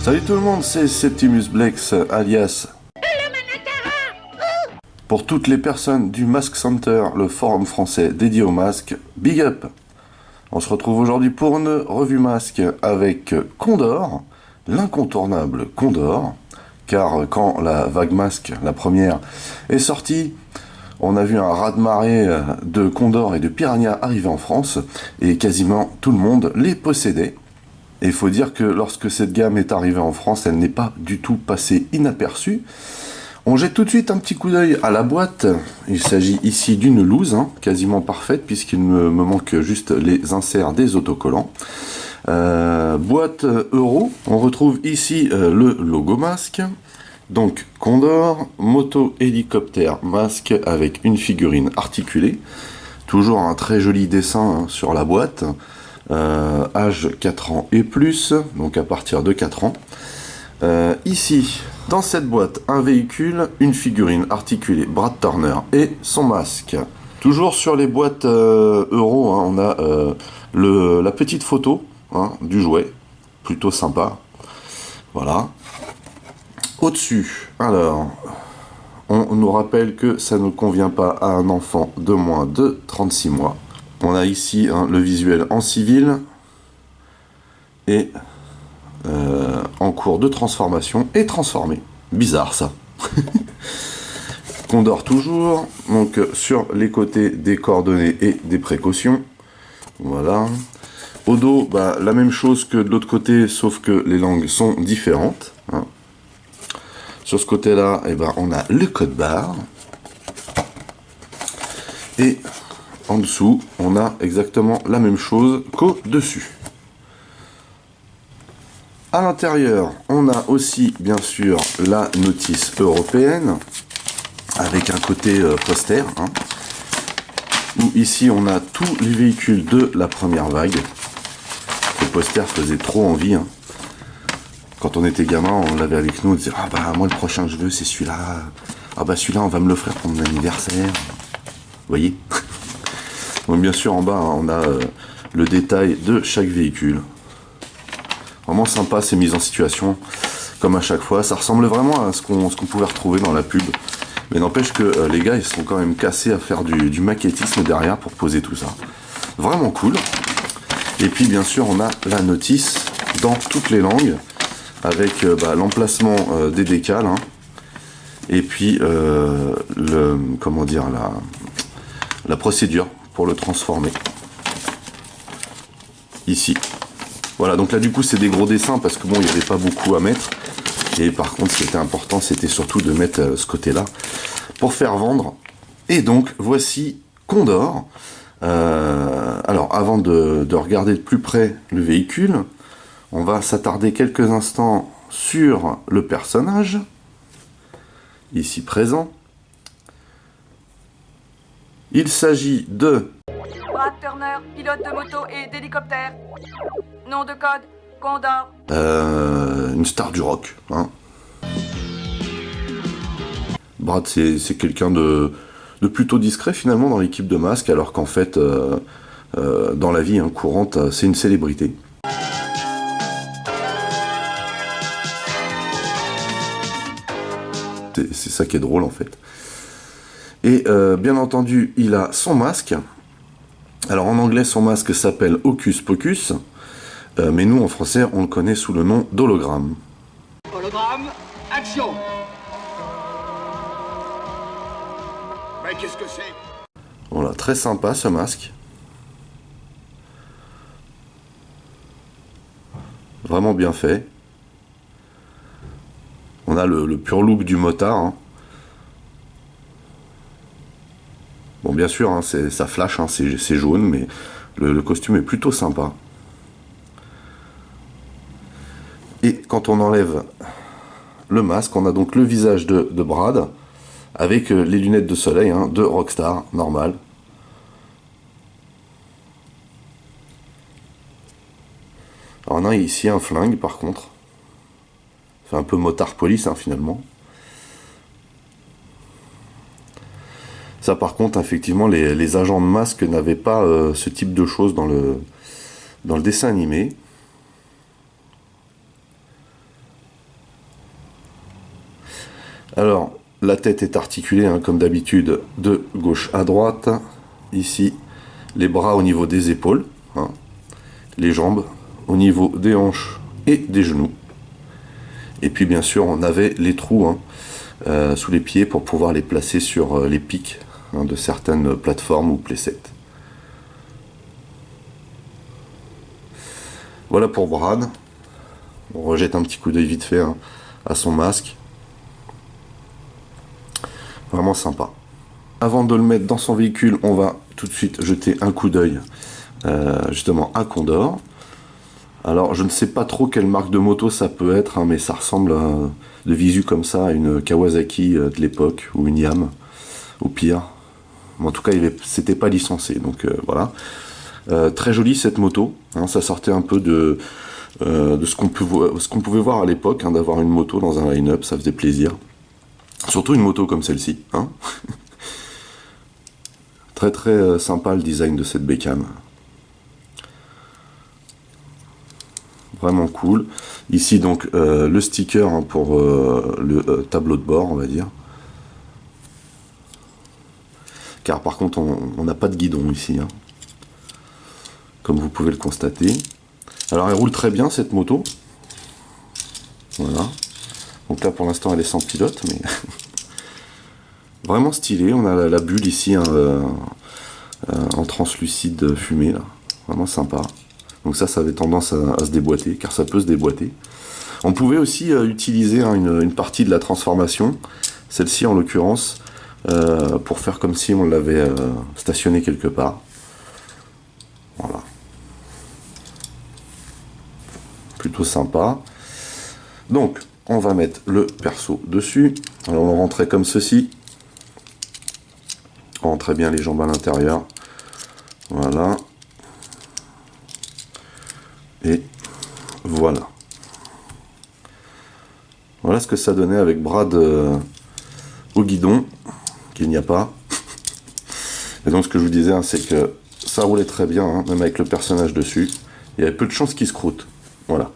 Salut tout le monde, c'est Septimus Blex, alias pour toutes les personnes du Mask Center, le forum français dédié au masque, big up. On se retrouve aujourd'hui pour une revue masque avec Condor, l'incontournable Condor, car quand la vague masque, la première, est sortie, on a vu un raz-de-marée de Condor et de Piranha arriver en France, et quasiment tout le monde les possédait. Et il faut dire que lorsque cette gamme est arrivée en France, elle n'est pas du tout passée inaperçue. On jette tout de suite un petit coup d'œil à la boîte. Il s'agit ici d'une loose, quasiment parfaite, puisqu'il me manque juste les inserts des autocollants. Boîte Euro, on retrouve ici le logo masque. Donc Condor, moto hélicoptère masque avec une figurine articulée. Toujours un très joli dessin sur la boîte. Âge 4 ans et plus, donc à partir de 4 ans. Ici, dans cette boîte, un véhicule, une figurine articulée Brad Turner et son masque. Toujours sur les boîtes Euro, on a la petite photo du jouet, plutôt sympa. Voilà. Au-dessus, alors, on nous rappelle que ça ne convient pas à un enfant de moins de 36 mois. On a ici le visuel en civil et en cours de transformation et transformé. Bizarre ça. Condor toujours. Donc sur les côtés des coordonnées et des précautions. Voilà. Au dos, la même chose que de l'autre côté, sauf que les langues sont différentes. Sur ce côté-là, on a le code barre. Et en dessous, on a exactement la même chose qu'au-dessus. À l'intérieur, on a aussi, bien sûr, la notice européenne, avec un côté poster, où ici, on a tous les véhicules de la première vague. Le poster faisait trop envie. Quand on était gamin, on l'avait avec nous, on disait « Ah moi, le prochain que je veux, c'est celui-là. Ah celui-là, on va me l'offrir pour mon anniversaire. » Vous voyez? Donc bien sûr en bas on a le détail de chaque véhicule. Vraiment sympa ces mises en situation, comme à chaque fois. Ça ressemble vraiment à ce qu'on pouvait retrouver dans la pub. Mais n'empêche que les gars ils sont quand même cassés à faire du maquettisme derrière pour poser tout ça. Vraiment cool. Et puis bien sûr on a la notice dans toutes les langues, avec l'emplacement des décals. Et puis la procédure pour le transformer. Ici. Voilà, donc là du coup c'est des gros dessins parce que il n'y avait pas beaucoup à mettre. Et par contre ce qui était important c'était surtout de mettre ce côté-là pour faire vendre. Et donc voici Condor. Alors avant de regarder de plus près le véhicule, on va s'attarder quelques instants sur le personnage. Ici présent. Il s'agit de Brad Turner, pilote de moto et d'hélicoptère. Nom de code, Condor. Une star du rock. Brad, c'est quelqu'un de plutôt discret finalement dans l'équipe de masque, alors qu'en fait, dans la vie courante, c'est une célébrité. C'est ça qui est drôle en fait. Et bien entendu, il a son masque. Alors en anglais, son masque s'appelle Hocus Pocus, mais nous en français, on le connaît sous le nom d'hologramme. Hologramme, action! Mais qu'est-ce que c'est? Voilà, très sympa ce masque. Vraiment bien fait. On a le pur look du motard. Bon, bien sûr, ça flash, c'est jaune, mais le costume est plutôt sympa. Et quand on enlève le masque, on a donc le visage de Brad, avec les lunettes de soleil de Rockstar, normal. Alors on a ici un flingue, par contre. C'est un peu motard police, finalement. Ça par contre, effectivement, les agents de masque n'avaient pas ce type de choses dans le dessin animé. Alors, la tête est articulée, hein, comme d'habitude, de gauche à droite. Ici, les bras au niveau des épaules, hein, les jambes au niveau des hanches et des genoux. Et puis, bien sûr, on avait les trous, hein, sous les pieds pour pouvoir les placer sur les pics, hein, de certaines plateformes ou playsets. Voilà pour Brad. On rejette un petit coup d'œil vite fait, hein, à son masque. Vraiment sympa. Avant de le mettre dans son véhicule, on va tout de suite jeter un coup d'œil justement à Condor. Alors je ne sais pas trop quelle marque de moto ça peut être, hein, mais ça ressemble de visu comme ça à une Kawasaki de l'époque, ou une Yam, au pire. Mais en tout cas, c'était pas licencié, donc voilà. Très jolie cette moto, hein, ça sortait un peu de ce qu'on pouvait voir à l'époque, hein, d'avoir une moto dans un line-up, ça faisait plaisir. Surtout une moto comme celle-ci, hein. Très très sympa le design de cette bécane. Vraiment cool. Ici donc le sticker, hein, pour le tableau de bord, on va dire. Car par contre on n'a pas de guidon ici, hein, comme vous pouvez le constater. Alors elle roule très bien cette moto. Voilà. Donc là pour l'instant elle est sans pilote, mais vraiment stylé. On a la bulle ici, hein, en translucide fumé là. Vraiment sympa. Donc ça avait tendance à se déboîter, car ça peut se déboîter. On pouvait aussi utiliser, hein, une partie de la transformation, celle-ci en l'occurrence, pour faire comme si on l'avait stationné quelque part. Voilà. Plutôt sympa. Donc, on va mettre le perso dessus. Alors, on rentrait comme ceci. On rentrait bien les jambes à l'intérieur. Voilà. Et voilà. Voilà ce que ça donnait avec Brad au guidon, qu'il n'y a pas. Et donc ce que je vous disais, hein, c'est que ça roulait très bien, hein, même avec le personnage dessus. Il y avait peu de chances qu'il se croûte. Voilà.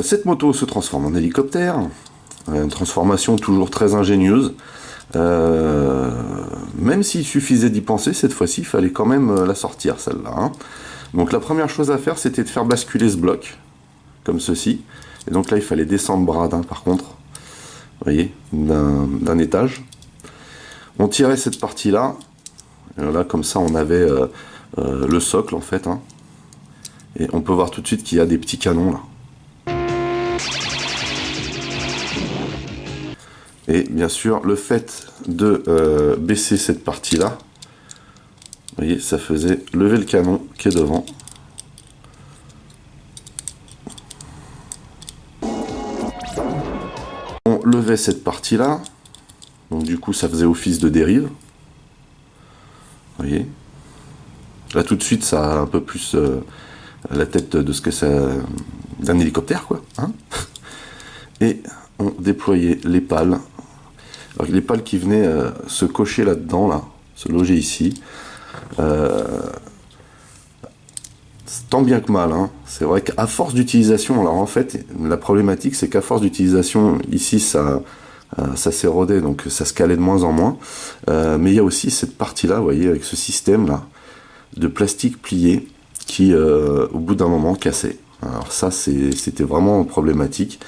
Cette moto se transforme en hélicoptère. Une transformation toujours très ingénieuse. Même s'il suffisait d'y penser, cette fois-ci, il fallait quand même la sortir, celle-là, hein. Donc la première chose à faire, c'était de faire basculer ce bloc, comme ceci. Et donc là, il fallait descendre Brad, hein, par contre, vous voyez, d'un étage. On tirait cette partie-là. Là, comme ça, on avait le socle, en fait, hein. Et on peut voir tout de suite qu'il y a des petits canons, là. Et bien sûr, le fait de baisser cette partie-là, vous voyez, ça faisait lever le canon qui est devant. On levait cette partie-là, donc du coup ça faisait office de dérive. Vous voyez. Là tout de suite ça a un peu plus la tête de ce que c'est d'un hélicoptère, quoi, hein. Et on déployait les pales. Alors, les pales qui venaient se cocher là-dedans, là, se loger ici. Tant bien que mal, hein. C'est vrai qu'à force d'utilisation, alors en fait la problématique c'est qu'à force d'utilisation ici ça s'érodait, donc ça se calait de moins en moins, mais il y a aussi cette partie là, vous voyez, avec ce système là de plastique plié qui au bout d'un moment cassait. Alors ça c'était vraiment problématique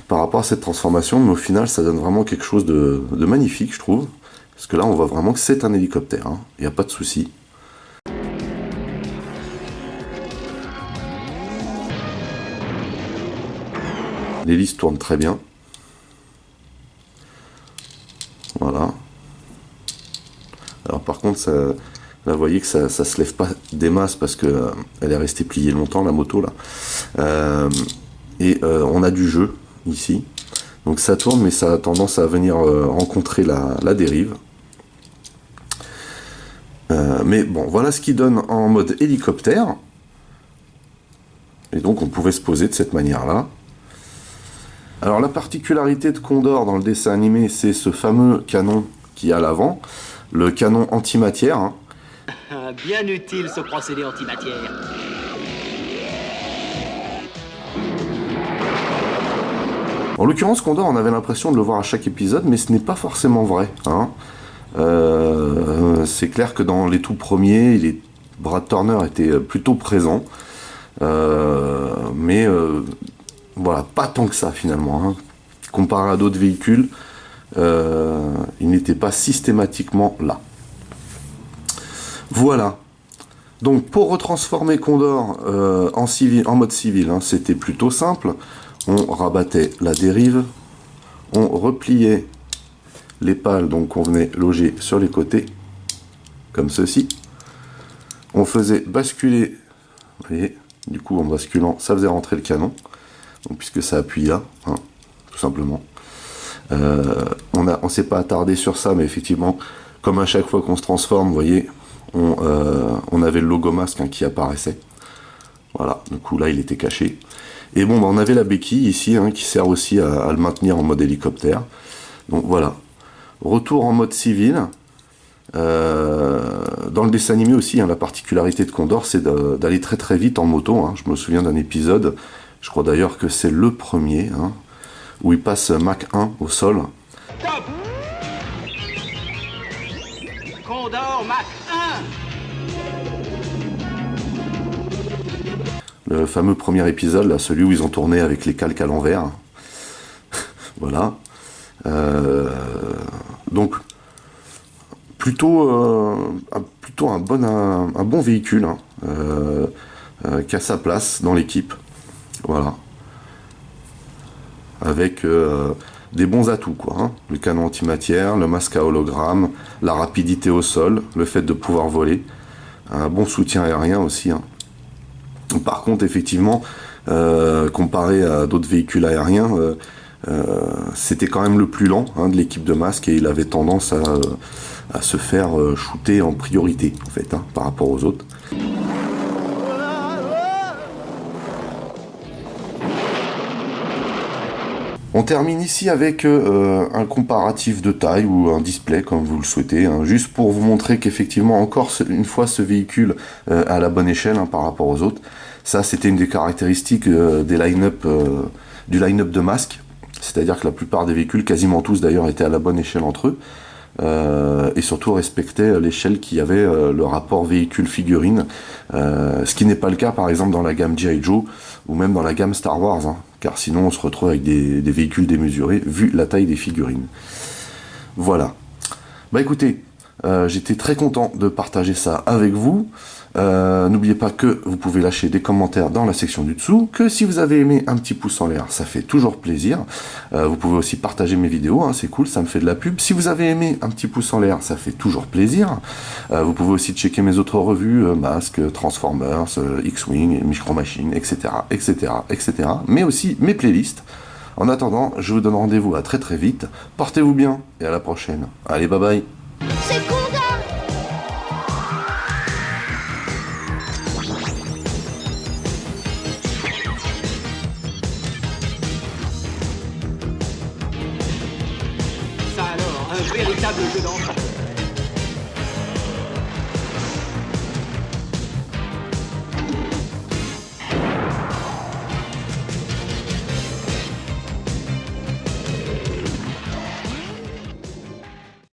par rapport à cette transformation, mais au final ça donne vraiment quelque chose de magnifique, je trouve, parce que là on voit vraiment que c'est un hélicoptère, hein. Il n'y a pas de souci. L'hélice tourne très bien. Voilà. Alors par contre, ça, là vous voyez que ça se lève pas des masses parce que elle est restée pliée longtemps, la moto là. On a du jeu ici. Donc ça tourne, mais ça a tendance à venir rencontrer la dérive. Mais bon, voilà ce qui donne en mode hélicoptère. Et donc on pouvait se poser de cette manière-là. Alors la particularité de Condor dans le dessin animé, c'est ce fameux canon qui est à l'avant, le canon antimatière, hein. Bien utile ce procédé antimatière. En l'occurrence, Condor, on avait l'impression de le voir à chaque épisode, mais ce n'est pas forcément vrai. Hein. C'est clair que dans les tout premiers, Brad Turner était plutôt présent, mais voilà, pas tant que ça finalement. Hein. Comparé à d'autres véhicules, il n'était pas systématiquement là. Voilà. Donc pour retransformer Condor en mode civil, hein, c'était plutôt simple. On rabattait la dérive, on repliait les pales donc qu'on venait loger sur les côtés, comme ceci. On faisait basculer, vous voyez, du coup en basculant, ça faisait rentrer le canon, donc, puisque ça appuie là, hein, tout simplement. On s'est pas attardé sur ça, mais effectivement, comme à chaque fois qu'on se transforme, vous voyez, on avait le logo masque hein, qui apparaissait. Voilà, du coup là il était caché. Et bon, bah, on avait la béquille ici hein, qui sert aussi à le maintenir en mode hélicoptère. Donc voilà, retour en mode civil. Dans le dessin animé aussi, hein, la particularité de Condor, c'est d'aller très très vite en moto. Hein. Je me souviens d'un épisode, je crois d'ailleurs que c'est le premier, hein, où il passe Mach 1 au sol. Top. Condor Mach 1. Le fameux premier épisode, là, celui où ils ont tourné avec les calques à l'envers. Voilà. Donc, plutôt un bon véhicule hein, qui a sa place dans l'équipe. Voilà. Avec des bons atouts, quoi. Hein. Le canon antimatière, le masque à hologramme, la rapidité au sol, le fait de pouvoir voler, un bon soutien aérien aussi. Hein. Par contre, effectivement, comparé à d'autres véhicules aériens, c'était quand même le plus lent hein, de l'équipe de masque et il avait tendance à se faire shooter en priorité, en fait, hein, par rapport aux autres. On termine ici avec un comparatif de taille ou un display comme vous le souhaitez, hein, juste pour vous montrer qu'effectivement encore une fois ce véhicule à la bonne échelle hein, par rapport aux autres. Ça c'était une des caractéristiques du line-up de masque, c'est-à-dire que la plupart des véhicules, quasiment tous d'ailleurs, étaient à la bonne échelle entre eux. Et surtout respecter l'échelle qui avait le rapport véhicule-figurine, ce qui n'est pas le cas par exemple dans la gamme G.I. Joe ou même dans la gamme Star Wars, hein, car sinon on se retrouve avec des véhicules démesurés vu la taille des figurines. Voilà. Bah écoutez, j'étais très content de partager ça avec vous. N'oubliez pas que vous pouvez lâcher des commentaires dans la section du dessous, que si vous avez aimé, un petit pouce en l'air, ça fait toujours plaisir. Vous pouvez aussi partager mes vidéos, hein, c'est cool, ça me fait de la pub. Si vous avez aimé, un petit pouce en l'air, ça fait toujours plaisir. Vous pouvez aussi checker mes autres revues, Masque, Transformers, X-Wing, Micro Machines, etc., etc., etc. Mais aussi mes playlists. En attendant, je vous donne rendez-vous à très très vite. Portez-vous bien et à la prochaine. Allez, bye bye. C'est Condor. Ça alors, un véritable jeu d'enfant.